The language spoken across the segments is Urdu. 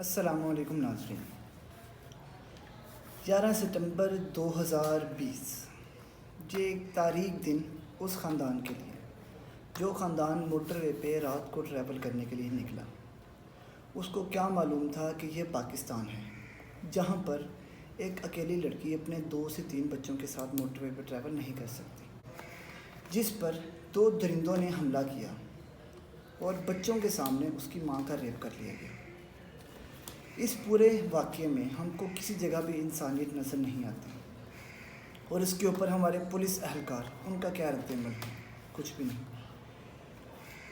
السلام علیکم ناظرین۔ 11 ستمبر 2020 یہ ایک تاریخ دن اس خاندان کے لیے جو خاندان موٹر وے پہ رات کو ٹریول کرنے کے لیے نکلا۔ اس کو کیا معلوم تھا کہ یہ پاکستان ہے، جہاں پر ایک اکیلی لڑکی اپنے 2 سے 3 بچوں کے ساتھ موٹر وے پہ ٹریول نہیں کر سکتی، جس پر 2 درندوں نے حملہ کیا اور بچوں کے سامنے اس کی ماں کا ریپ کر لیا گیا۔ اس پورے واقعے میں ہم کو کسی جگہ بھی انسانیت نظر نہیں آتی، اور اس کے اوپر ہمارے پولیس اہلکار ان کا کیا رد عمل ہے؟ کچھ بھی نہیں۔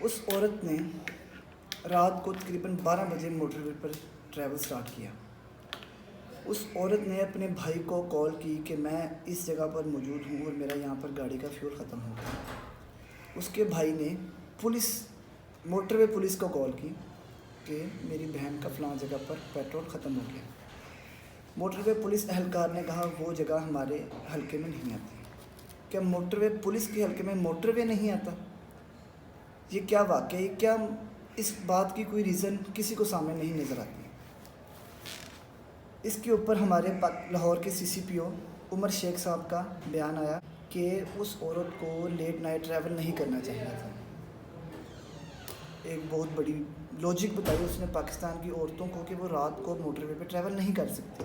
اس عورت نے رات کو تقریباً 12 بجے موٹر وے پر ٹریول سٹارٹ کیا۔ اس عورت نے اپنے بھائی کو کال کی کہ میں اس جگہ پر موجود ہوں اور میرا یہاں پر گاڑی کا فیول ختم ہو گیا۔ اس کے بھائی نے موٹر وے پولیس کو کال کی کہ میری بہن کا فلاں جگہ پر پیٹرول ختم ہو گیا۔ موٹر وے پولیس اہلکار نے کہا وہ جگہ ہمارے حلقے میں نہیں آتی۔ کیا موٹر وے پولیس کے حلقے میں موٹر وے نہیں آتا؟ یہ کیا واقعہ ہے؟ کیا اس بات کی کوئی ریزن کسی کو سامنے نہیں نظر آتی؟ اس کے اوپر ہمارے لاہور کے CCPO عمر شیخ صاحب کا بیان آیا کہ اس عورت کو لیٹ نائٹ ٹریول نہیں کرنا چاہیے تھا۔ ایک بہت بڑی لوجک بتائی اس نے پاکستان کی عورتوں کو کہ وہ رات کو موٹر وے پہ ٹریول نہیں کر سکتی،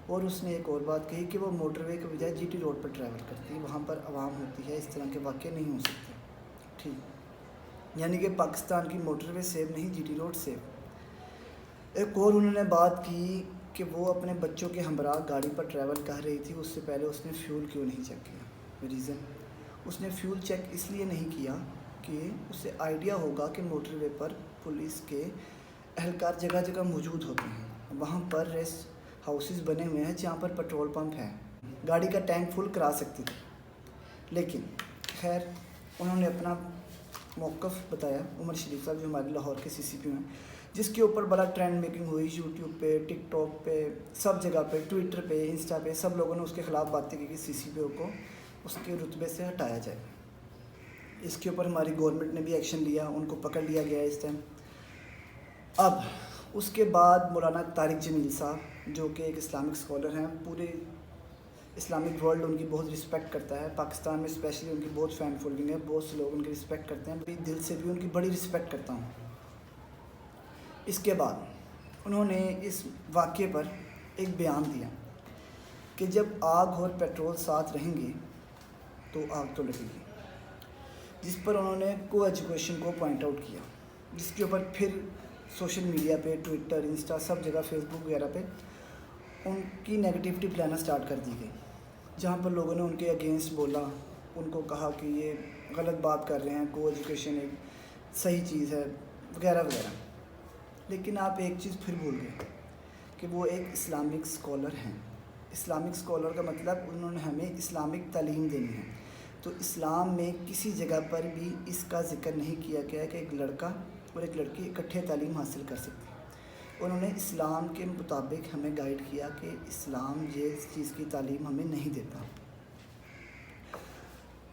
اور اس نے ایک اور بات کہی کہ وہ موٹر وے کے بجائے GT روڈ پر ٹریول کرتی ہے، وہاں پر عوام ہوتی ہے، اس طرح کے واقعے نہیں ہو سکتے۔ ٹھیک، یعنی کہ پاکستان کی موٹر وے سیف نہیں، GT روڈ سیف۔ ایک اور انہوں نے بات کی کہ وہ اپنے بچوں کے ہمراہ گاڑی پر ٹریول کر رہی تھی، اس سے پہلے اس نے فیول کیوں نہیں چیک کیا؟ ریزن، اس نے فیول چیک اس لیے نہیں کیا کہ اسے آئیڈیا ہوگا کہ موٹر وے پر پولیس کے اہلکار جگہ جگہ موجود ہوتے ہیں، وہاں پر ریسٹ ہاؤسز بنے ہوئے ہیں جہاں پر پیٹرول پمپ ہے، گاڑی کا ٹینک فل کرا سکتی تھی۔ لیکن خیر انہوں نے اپنا موقف بتایا، عمر شریف صاحب جو ہمارے لاہور کے CCPO ہیں، جس کے اوپر بڑا ٹرینڈ میکنگ ہوئی، YouTube پہ، TikTok پہ، سب جگہ پہ، ٹویٹر پہ، انسٹا پہ، سب لوگوں نے اس کے خلاف باتیں کی کہ CCPO کو اس کے رتبے سے ہٹایا جائے۔ اس کے اوپر ہماری گورنمنٹ نے بھی ایکشن لیا، ان کو پکڑ لیا گیا اس ٹائم۔ اب اس کے بعد مولانا طارق جمیل صاحب جو کہ ایک اسلامک اسکالر ہیں، پورے اسلامک ورلڈ ان کی بہت رسپیکٹ کرتا ہے، پاکستان میں اسپیشلی ان کی بہت فین فالوئنگ ہے، بہت سے لوگ ان کی رسپیکٹ کرتے ہیں، بڑی دل سے بھی ان کی بڑی رسپیکٹ کرتا ہوں۔ اس کے بعد انہوں نے اس واقعے پر ایک بیان دیا کہ جب آگ اور پیٹرول ساتھ رہیں گے تو آگ تو لگے گی، جس پر انہوں نے کو ایجوکیشن کو پوائنٹ آؤٹ کیا، جس کے اوپر پھر سوشل میڈیا پہ، ٹویٹر، انسٹا، سب جگہ، فیس بک وغیرہ پہ ان کی نیگیٹیوٹی پھیلانا سٹارٹ کر دی گئی، جہاں پر لوگوں نے ان کے اگینسٹ بولا، ان کو کہا کہ یہ غلط بات کر رہے ہیں، کو ایجوکیشن ایک صحیح چیز ہے وغیرہ وغیرہ۔ لیکن آپ ایک چیز پھر بھول گئے کہ وہ ایک اسلامک اسکالر ہیں۔ اسلامک اسکالر کا مطلب انہوں نے ہمیں اسلامک تعلیم دینی ہے، تو اسلام میں کسی جگہ پر بھی اس کا ذکر نہیں کیا گیا کہ ایک لڑکا اور ایک لڑکی اکٹھے تعلیم حاصل کر سکتے ہیں۔ انہوں نے اسلام کے مطابق ہمیں گائیڈ کیا کہ اسلام یہ چیز کی تعلیم ہمیں نہیں دیتا۔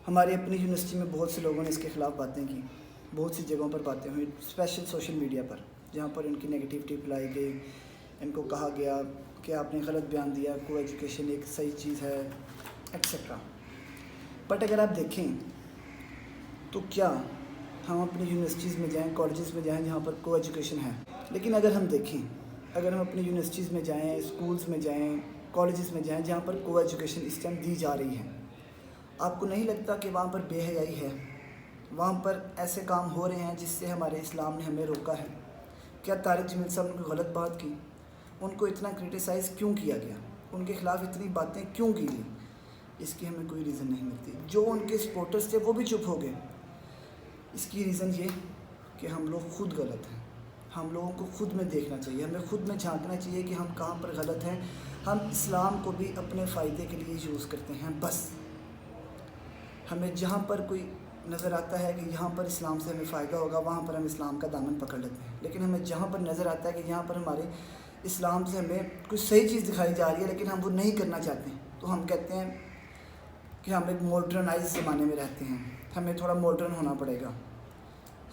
ہماری اپنی یونیورسٹی میں بہت سے لوگوں نے اس کے خلاف باتیں کی، بہت سی جگہوں پر باتیں ہوئی، اسپیشل سوشل میڈیا پر، جہاں پر ان کی نیگیٹیوٹی پھیلائی گئی، ان کو کہا گیا کہ آپ نے غلط بیان دیا، کو ایجوکیشن ایک صحیح چیز ہے ایٹسیٹرا۔ بٹ اگر آپ دیکھیں تو کیا ہم اپنی یونیورسٹیز میں جائیں، کالجز میں جائیں جہاں پر کو ایجوکیشن ہے، لیکن اگر ہم دیکھیں، اگر ہم اپنی یونیورسٹیز میں جائیں، اسکولز میں جائیں، کالجز میں جائیں جہاں پر کو ایجوکیشن اس ٹائم دی جا رہی ہے، آپ کو نہیں لگتا کہ وہاں پر بے حیائی ہے؟ وہاں پر ایسے کام ہو رہے ہیں جس سے ہمارے اسلام نے ہمیں روکا ہے؟ کیا طارق جمیل صاحب نے کوئی غلط بات کی؟ ان کو اتنا کرٹیسائز کیوں کیا گیا؟ ان کے خلاف اتنی باتیں کیوں کی گئی؟ اس کی ہمیں کوئی ریزن نہیں ملتی۔ جو ان کے سپورٹرز تھے وہ بھی چپ ہو گئے۔ اس کی ریزن یہ کہ ہم لوگ خود غلط ہیں، ہم لوگوں کو خود میں دیکھنا چاہیے، ہمیں خود میں جھانکنا چاہیے کہ ہم کہاں پر غلط ہیں۔ ہم اسلام کو بھی اپنے فائدے کے لیے یوز کرتے ہیں، بس ہمیں جہاں پر کوئی نظر آتا ہے کہ یہاں پر اسلام سے ہمیں فائدہ ہوگا وہاں پر ہم اسلام کا دامن پکڑ لیتے ہیں، لیکن ہمیں جہاں پر نظر آتا ہے کہ یہاں پر ہمارے اسلام سے ہمیں کچھ صحیح چیز دکھائی جا رہی ہے لیکن ہم وہ نہیں کرنا چاہتے ہیں، تو ہم کہتے ہیں کہ ہم ایک ماڈرنائز زمانے میں رہتے ہیں، ہمیں تھوڑا ماڈرن ہونا پڑے گا۔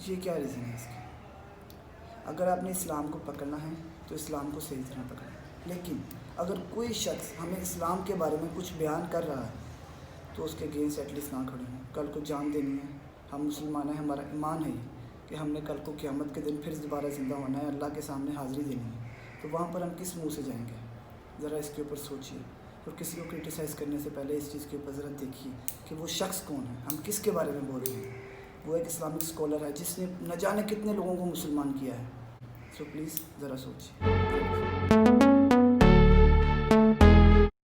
یہ کیا ریزن ہے اس کا؟ اگر آپ نے اسلام کو پکڑنا ہے تو اسلام کو صحیح طرح پکڑیں، لیکن اگر کوئی شخص ہمیں اسلام کے بارے میں کچھ بیان کر رہا ہے تو اس کے اگینسٹ ایٹ لیسٹ نہ کھڑے ہوں۔ کل کو جان دینی ہے، ہم مسلمان ہیں، ہمارا ایمان ہے یہ کہ ہم نے کل کو قیامت کے دن پھر دوبارہ زندہ ہونا ہے، اللہ کے سامنے حاضری دینی ہے، تو وہاں پر ہم کس منہ سے جائیں گے؟ ذرا اس کے اوپر سوچیے، اور کسی کو کرٹیسائز کرنے سے پہلے اس چیز کے اوپر ذرا دیکھیے کہ وہ شخص کون ہے، ہم کس کے بارے میں بول رہے ہیں۔ وہ ایک اسلامک اسکالر ہے جس نے نہ جانے کتنے لوگوں کو مسلمان کیا ہے، سو پلیز ذرا سوچیے۔